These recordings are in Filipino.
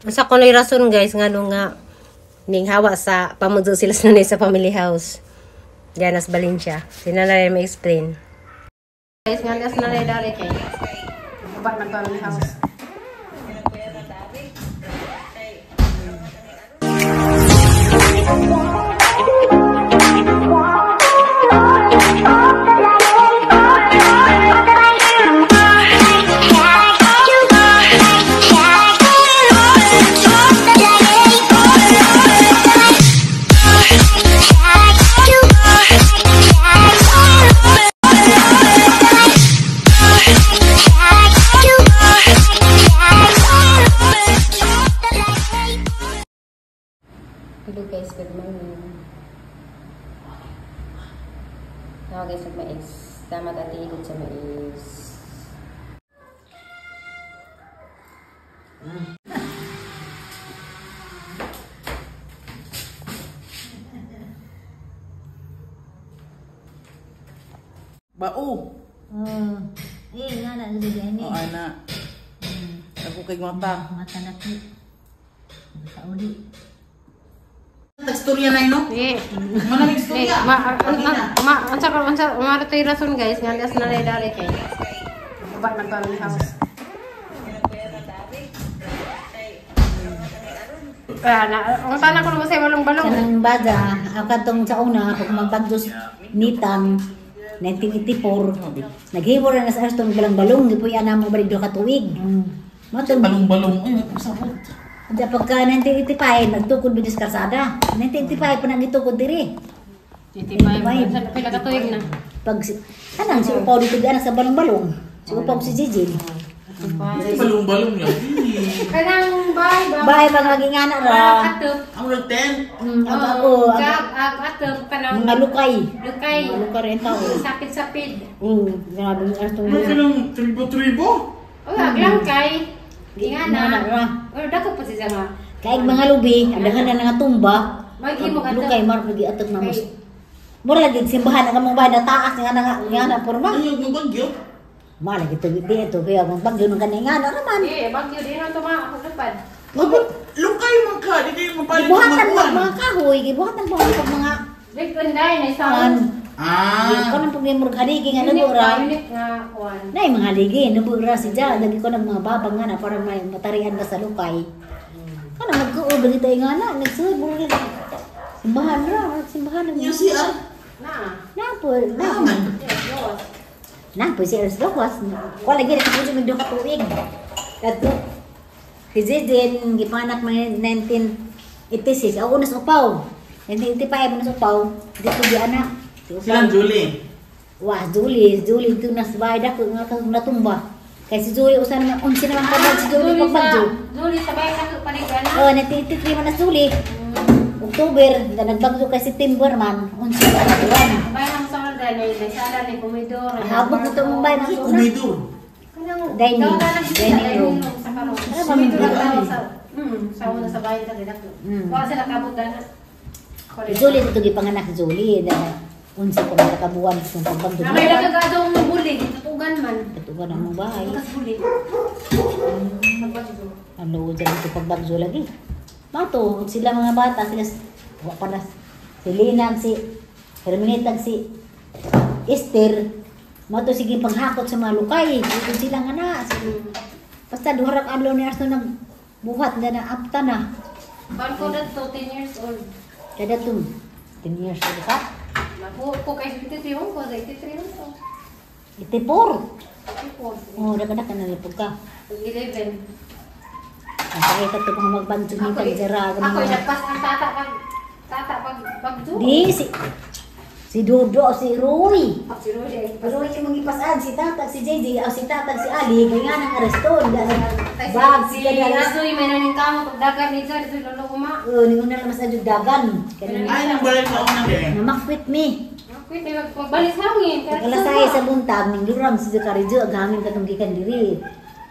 Sa kuno'y rason guys, nga nung nga ning hawa sa pamudyo sila sa family house. Ganas Valencia. Sinanay may explain. Guys, nga gas na rin dari kay. Baba ng family house. Hello guys, good morning. Now guys, mais. Damat at iikot sa mais. Bao. Nga na nilagay ni. O ana. Ako kay mata. Mata na ki. Sa uli. Teksturnya na ino? Eh. Mana teksturnya? Maratoy rason guys, nga gas na rin dari kay. Baba ng family house. Ang tanak ko naman sa'yo balong-balong. Kanang baga, ako katong sa una, pag magbagdos nitang 1984, naghibor na sa astong balang-balong, di po yan naman balik doon katuwig. Balong-balong. Ay, masabot. At pagka 1985, nagtukod bilis karsada. 1985 pa nagitukod diri. 85. Pila ka tuwig na. Pag anang si Upaw dito di anak sa balong-balong. Si Upaw si Jijin. Balong-balong lang. Kanang bahay ba? Bahay pa nga gingana ra. Atop. Ang nag-10. Atop kanang Mga lukay. lukay. Mga lukay rin tao. Sapid-sapid. Grabe yung astong Ano silang tribo-tribo? Aglang kay. Gingana. ra. Dako pa siya nga. Kaig mga lubi, andahan na nga tumba. Maghimo ka Lukay mar lagi atog na mas. Mura lagi simbahan ang among bahay na taas nga na porma. Ano yung bagyo? Mala gitu di ito kaya ang bagyo ng kanina nga naman. Bagyo din ang tuma ako lapad. Lukay man ka, di kayo mapalit Gibuhatan ng mga kahoy, gibuhatan po ang mga Nagpunday na isang ko nang pagmemor haligi nga nabura. unit nga kuan. Nay mga haligi nabura si Ja, lagi ko ng mga babang nga na para may matarihan ka sa lukay. Kana magkuod dito nga na nagsubur ni. Simbahan ra, simbahan ng UCR. Na po, na po si Eros Dokas. Wala lagi na sa medyo katuig. Kadto si Zedin gipanak mga 1986 ako unas upaw. 1985 unas upaw dito di anak. Silang Julie. Wah, Julie itu nas bahay dako nga kang natumba. Kay si Julie usan na unsi naman pabag si Julie pagbagyo. Julie sabay ka panigana. Oh, 1983 man na Julie. October, nagbagyo kay September man, unsi na buwan. Sabay ang sa dali, sala ni komedor. Habog na itong bahay na Kumidor. Dining room. Sa karo. Ano ba may sa una sa bahay ta dako. Wa sila kabutan. Julie ito gipanganak Julie na unsi ko makabuwan sa pagbagyo. May nagagado mo buli, tutugan man. Tutugan ang mga bahay. Tugas buli. Ano dyan ito pagbagyo lagi. Mato, sila mga bata, sila wa pa na si Linang, si Herminitag, si Esther. Mato sige panghakot sa mga lukay. Ito sila nga na. Basta duharak adlaw ni Arso nagbuhat na apta na. Ban ko dato 10 years old. Kada ito, 10 years old ka. Ko kay 53 ko, 83 ko. Itipor. 84. Oh, daga-daga na nipog ka. 11. Ang pakita ito kung magbagyo ni Tagjara. Ako nagpas ang tata pag Di, si Dodo, si Roy. Si Roy. Pero yung mag-ipasad, si Tatag, si JJ, o si Tatag, si Ali, kaya nga nang areston. Bag, si Kaya. Asoy, may naning kamo, pagdagan ni Jod, ito lolo ko ma. Ni una lang mas adyo dagan. Ay, nang balik na una din. Namakwit mi. Ako, ito magbalis hangin. Pagkalasay sa buntag, ning luram si Zakarijo, aghamin katong gikan diri.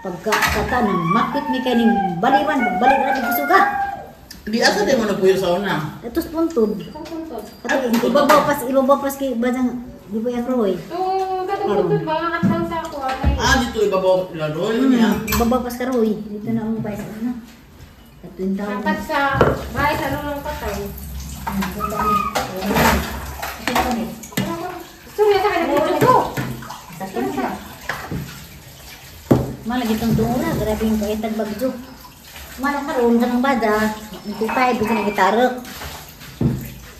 Pagkakatan, makwit mi kay ning baliwan, balik na di suga. Di asa din mo nagpuyo sa una. Itos puntod. Puntod. Ibabaw pas kay badang di ba yung Roy. Katong puntod, mga katang sa ako. Dito ibabaw ladoy niya. Ibabaw pas ka Roy. Dito na ang bayas. Katong taon. Dapat sa bahay sa lulong patay. Gusto niya sa kanya dito. Malagi itong tungura, grabe yung kaitag bagyo. Malang karoon ka ng bada, nagtipay, bisa na gitarok.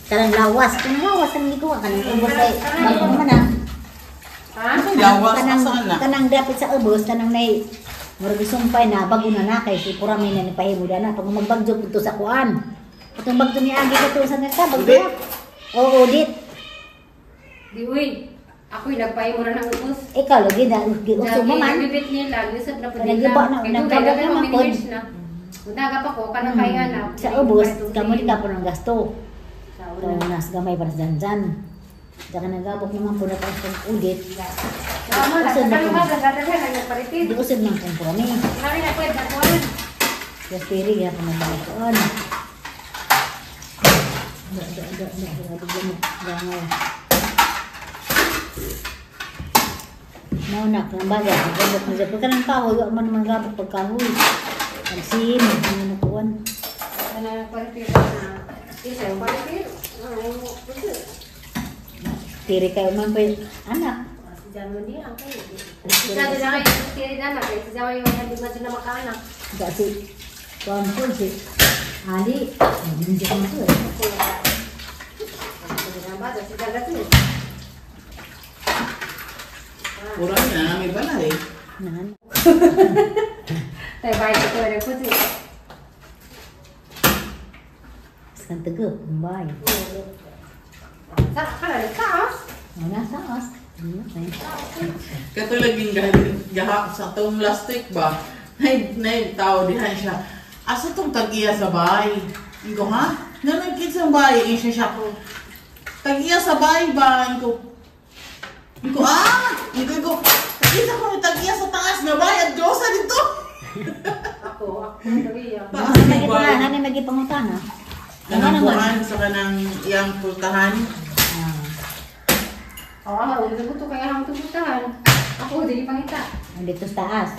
Kanang lawas, ang gikuha, kanang ubos kay bago naman ah. Ha? Lawas ka sana. Kanang dapit sa ubos, kanang nay, murag sumpay na, bago na kay si Purami na ni Pahimuda na, pag magbagyo punto sa kuan. Itong bagyo ni Agi ka to sa neta, bagyo na. Oo, dit. Di uy. Ako'y nagpahay mo na ng ubos. Ikaw, lagi na, uso mo man. Nabibit niya lang. Yusap na po Nagiba na, Kaya nagkabot kaya na many mapod. years na. Udaga pa ko, kanang kaya na. Sa ubos, kamo di ka po ng gasto. Sa So, una. nas gamay para sa dyan. Saka nagabok naman po na tayo sa ulit. Tama na. Usod na Kanang po. magagagal na nagparitid. Di usod ng kumpurami. Mari na pwede na po. Yes, piri, ya, pamabalik koon. Naunak ng baga, gabot na dyan. Pagka ng kahoy, wala man naman gabot pagkahoy. Alsin, hindi na kuwan. Kanang nagparitid na. Isa yung paritid. Piri kayo man pa yung anak. Si Jan mo di ang kayo. Isa din na kayo. Tiri na na. Si Jan yung hindi mo na makaanak. Kasi, kuwan po si Ali. Hindi ko na ito eh. Si Jan kasi. Kurang na namin bala eh. Nan. Tayo bahay ko rin po siya. Sekarang tegap, kumbay. Sa kalalit ka ah. Mana saas? Katulad yung gaha sa tong plastic ba? Nay tao dihan siya. Asa tong tag-iya sa bahay? Iko ha? Nanagkit sa bahay, siya ko. Tag-iya sa bahay ba? Iko Kita ko tag-iya sa taas na bahay at Diyosa dito. Ako sabi yan. Taas Ano ng bahay. ano magi pangutana? Kanang buwan sa kanang iyang pultahan. Oo, ulit ko to kaya hang tubutahan. Ako, hindi pangita. Dito sa taas.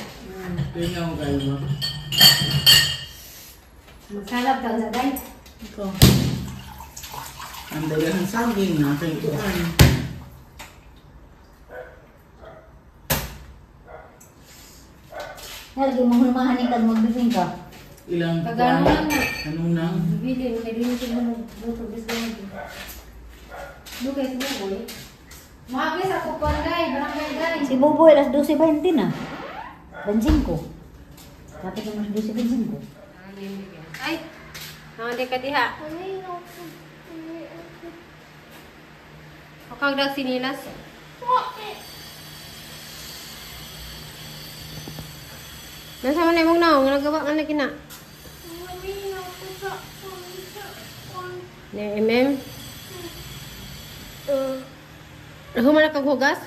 Tingnan mo kayo ba? Magsalab ka sa day. Ito. Ang dalagang saging na kayo tuan. Lagi mo hulmahan ka magbibing ka. Ilang Kagano lang na. Anong nang? Bibili, may bibili ko ng buto bisyo. Dugay sa buboy. Mabis ako po day, barangay day. Si Buboy alas 12:20 na. Bensin ko. Dapat naman 12 bensin ko. Ay, nanganday ka diha. O kang dag sinilas. Nasa man na mong naong, nagawa nga na kina. MM. Human na kang hugas?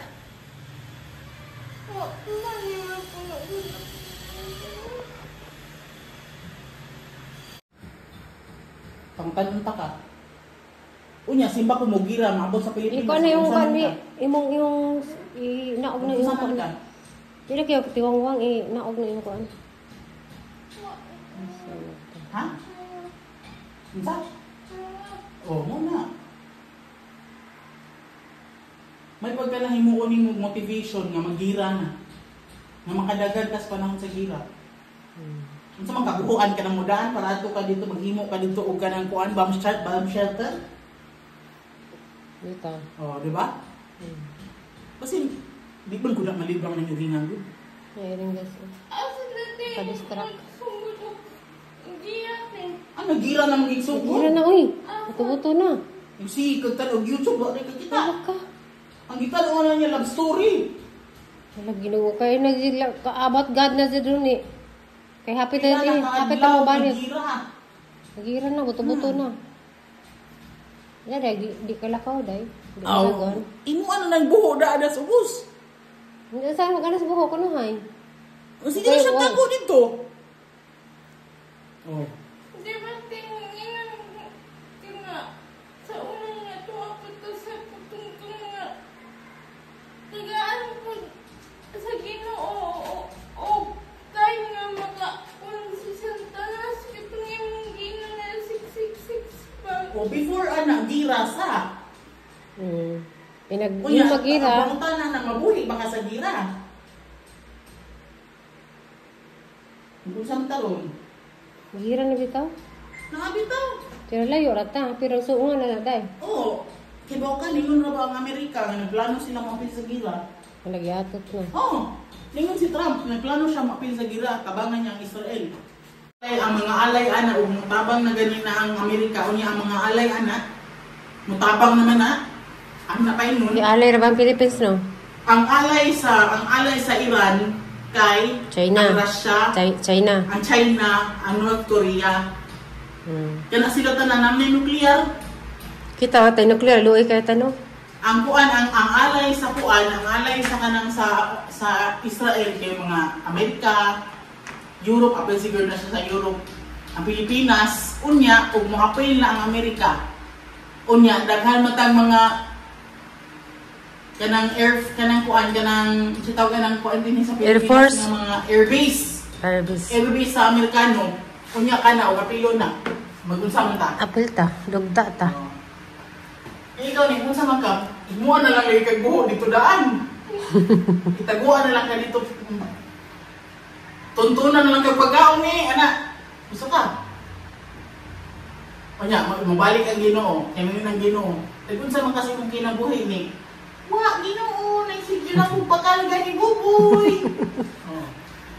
Pangtanunta ka. Unya, simba ko mugira, maabot sa Pilipinas. Ikaw na yung Kung saan kani, ka? imong naog na Kung yung saan kani. ka? Dili kayo tiwangwang naog na yung kuan. Ha? Unsa? Oh, muna. May pagka na himuon mo motivation nga magira na. Nga makadagan kas panahon sa gira. Unsa man kabuuan ka ng mudaan para ato ka dito maghimo ka dito og kanang kuan bomb shelter. Dito. Oh, di ba? Kasi di ba kuda malibrang ng iringan gud. Ay, ring gas. Pa-distract. Ang nagira na maging suko. Gira na, uy. Buto-buto na. Yung si kagtan og YouTube ba ka kita. Tawag ka. Ang kita na niya love story. Wala ginoo kayo kaabot God na si Drone eh. Kay happy tayo din. Happy tayo mo balik. Nagira. Nagira na, buto-buto na. Yan, di ka lakaw, day. Di ka Aw, sagon. imo ano nang buho da sa ubos. Hindi saan ka na sa buho ko no, hay. Sige na siya tago dito. Oh. Di ba tingin sa una nga to ako to sa putungtong nga tagaan po sa Ginoo o time nga maka unang si Santanas itong O before ana gira sa. Yung magira. Pangutana na mabuhi baka sa gira. Kung saan taron? Gira na bitaw. Nakabitaw. Pero layo rata, pero suungan na day. Oo. Kibaw ka, ningon na ba ang Amerika nga nagplano sila mapil sa gira? Nagyatot na. Oo. Ningon si Trump, nagplano siya mapil sa gira, tabangan niya ang Israel. Kaya ang mga alay-ana, o mutabang na ganin na ang Amerika, o niya ang mga alay-ana, mutabang naman na, ang napay nun. Di alay ra ba ang Philippines, no? Ang alay sa Iran kay China. ang Russia, China. ang China, ang North Korea. Kaya sila tanan na nuclear. Kita tayo nuclear, luoy kaya tanong. Ang kuan ang alay sa kuan, ang alay sa kanang sa Israel kay mga Amerika, Europe, apel siguro na siya sa Europe. Ang Pilipinas, unya ug moapil na ang Amerika. Unya daghan matang mga kanang kuan sitaw kanang kuan din sa Pilipinas Air Force. nga mga airbase. Airbase sa Amerikano. Unya kana og apilo na. Magunsa man ta. Apil ta, dugta ta. Ikaw ni kung sa man ka, imuha na lang lagi kag buho dito daan. Itaguan na lang ka dito. Tuntunan na lang kag pagkaon ni ana. Gusto ka? Unya, mabalik ang Ginoo. Kaya ang Ginoo. Kung sa man kasi kung kinabuhi ni, wa Ginoo, naisig yun ako pagkalga ni Buboy.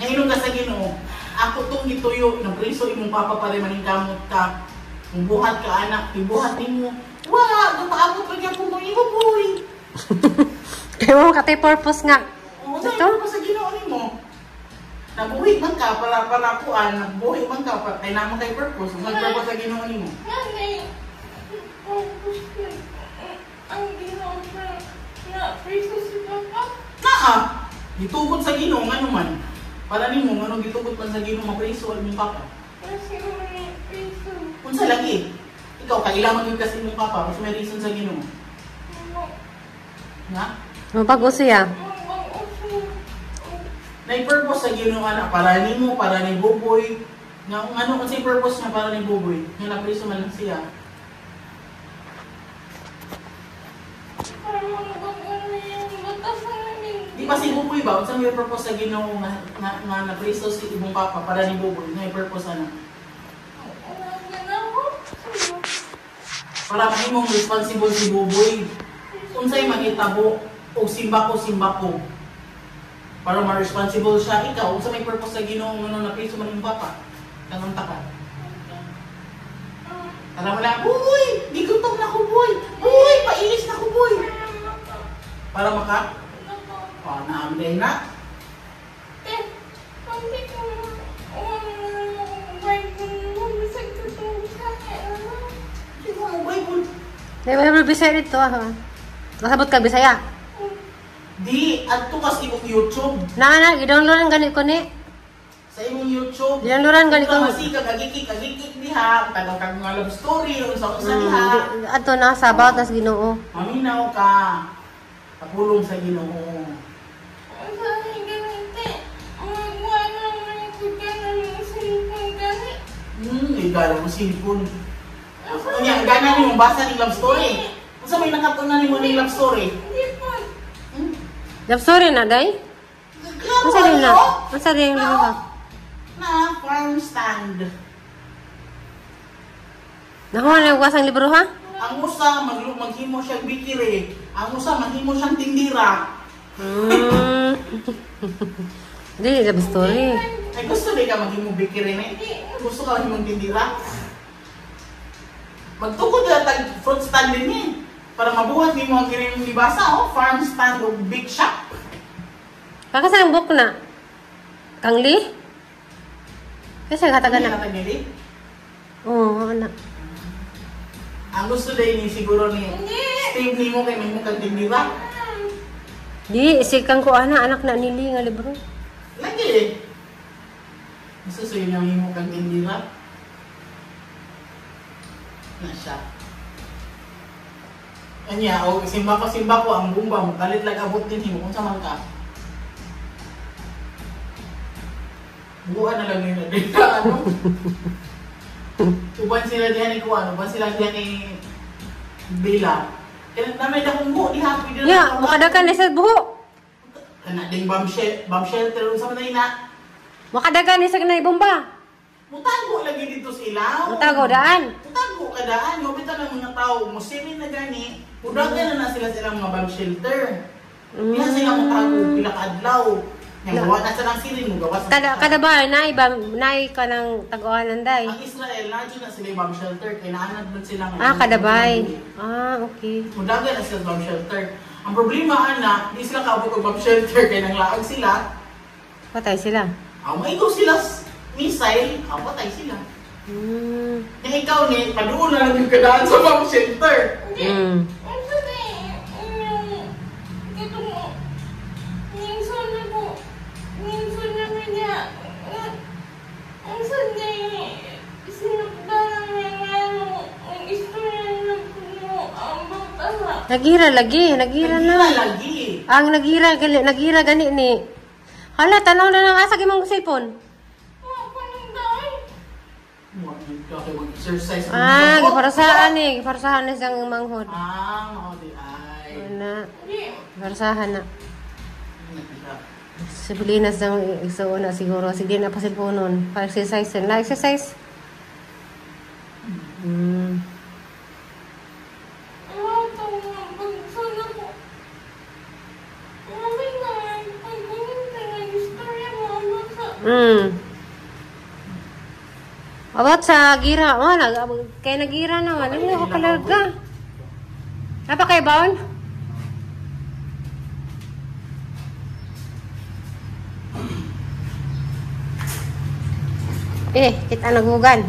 Ngayon ka sa Ginoo, ako tong gituyo, napriso imong papa pare maning kamot ka. Mubuhat ka anak, ibuhat nimo. Wa, paabot ra gyud ko mo Buboy. Kaya mo katay purpose nga. O sa ito sa Ginoo nimo. Nabuhi man ka para kuan, nabuhi man ka para kay naman kay purpose, mag-purpose sa Ginoo nimo. Nanay, ang ginawa na preso si Papa. Naa, gitugod sa Ginoo ngano man. Para nimo ngano gitugod man sa Ginoo mapriso ang imong papa. Kasi may preso. Unsa lagi? Ikaw kailangan gyud kasi imong papa, mas may reason sa Ginoo. Nga? Mabago siya. Na-purpose sa Ginoo ana para nimo, para ni Buboy. Nga ano kasi purpose niya para ni Buboy? Nga napriso man lang siya. Para magbago na yung batas namin. Di ba si Buboy ba? Unsa may purpose sa Ginoo nga napriso si imong papa para ni Buboy? Nga purpose ana? Para mahimong responsible si Buboy. Unsay mahitabo o simbako. Para ma-responsible siya, ikaw, unsa may purpose sa Ginoo ngano napriso man imong papa? Kanang taka. Tara mo lang, Buboy! Di gutom na ko, Boy! Buboy! Pailis na ko, Boy! Para maka? Naamday na. Di mo mo, Bible. Di ba Bisaya dito ha? Kasabot ka Bisaya? Di, adto kasi imong YouTube. Na, i-download ang ganit ko ni. Sa imong YouTube. Dinanluran ganit ko. Masika, kagikik diha. Tagang kag mga love story, unsa-unsa diha. Ato na, sabaw, tas Ginoo. Maminaw ka. Pagulong sa Ginoo. Igala mo cellphone. Kanya, gana ni mo basa ni love story. Unsa may nakatunan nimo ni love story? Love story na, day? Klaro Masa rin na? ano? Masa rin yung lima Na farm stand. Nakuha na yung wasang libro, ha? Ang usa maghimo siyang bikiri. Ang usa maghimo siyang tindira. Hindi, love story. Ay gusto di ka maghimo bikiri ni? Gusto ka maghimong tindira? Magtukod na tag fruit stand din ni. Para mabuhat ni mo ang kiring libasa, oh, farm stand o big shop. Kakasang book na. Kangli? Kasi katagan na. Nili? Oo, anak. Ang gusto din ni siguro ni Steve ni mo kay may mukang tindira. Di, isikang ko anak na nili nga libro. Lagi. Gusto sa'yo niya may mukang tindira. Na siya. Anya, o simba ko ang bumba mo, kalit lang abot din himo kung saan ka. Buwan na lang yun. Ano? Uban sila diyan ni Kuan, uban sila diyan ni Bila. Kaya namay na kung buo, di happy din. Ya, makadagan ni sa buho. Kana ding bomb shelter sa manay na. Makadagan ni sa kanay bomba. Mutago lagi dito sa ilaw. Mutago daan. Mutago ka daan. Mabita ng mga tao, Muslimin na gani. Udagan na sila silang mga bomb shelter. Kaya sila mutago, pila ka adlaw. Yang gawa na silang silin mo, gawa sa Kada ba nay ka ng taguanan day. Ang Israel, nadyo na sila yung bomb shelter. Kaya naanad man sila ngayon. Ah, kadabay. Ah, okay. Mudagan na sila bomb shelter. Ang problema, ana, di sila kaabot ng bomb shelter. Kaya nanglaag sila. Patay sila. Maigo sila missile, patay sila. Kaya ikaw ni, padoon na lang yung kadaan sa bomb shelter. Mm. Ang sabi, ito mo, minsan na po, minsan na niya, ang sabi, sinapdanan niya nga ang istorya na po ang bata. Nagira lagi, nagira na. Lagi. Ang nagira gani ni. Hala, tanaw na lang asa imong cellphone. Mga panunday. Okay, mag-exercise. Ah, giparasahan ni, giparasahan ni sang manghod. Mao di ay. Na, Hindi. giparasahan na. Sa Pilipinas sang isuon na siguro, sige na pa cellphone nun. Pa-exercise na, exercise. Awat sa gira, kaya nagira naman. Ano ako kalaga? Apa kay baon? Kita nagugan.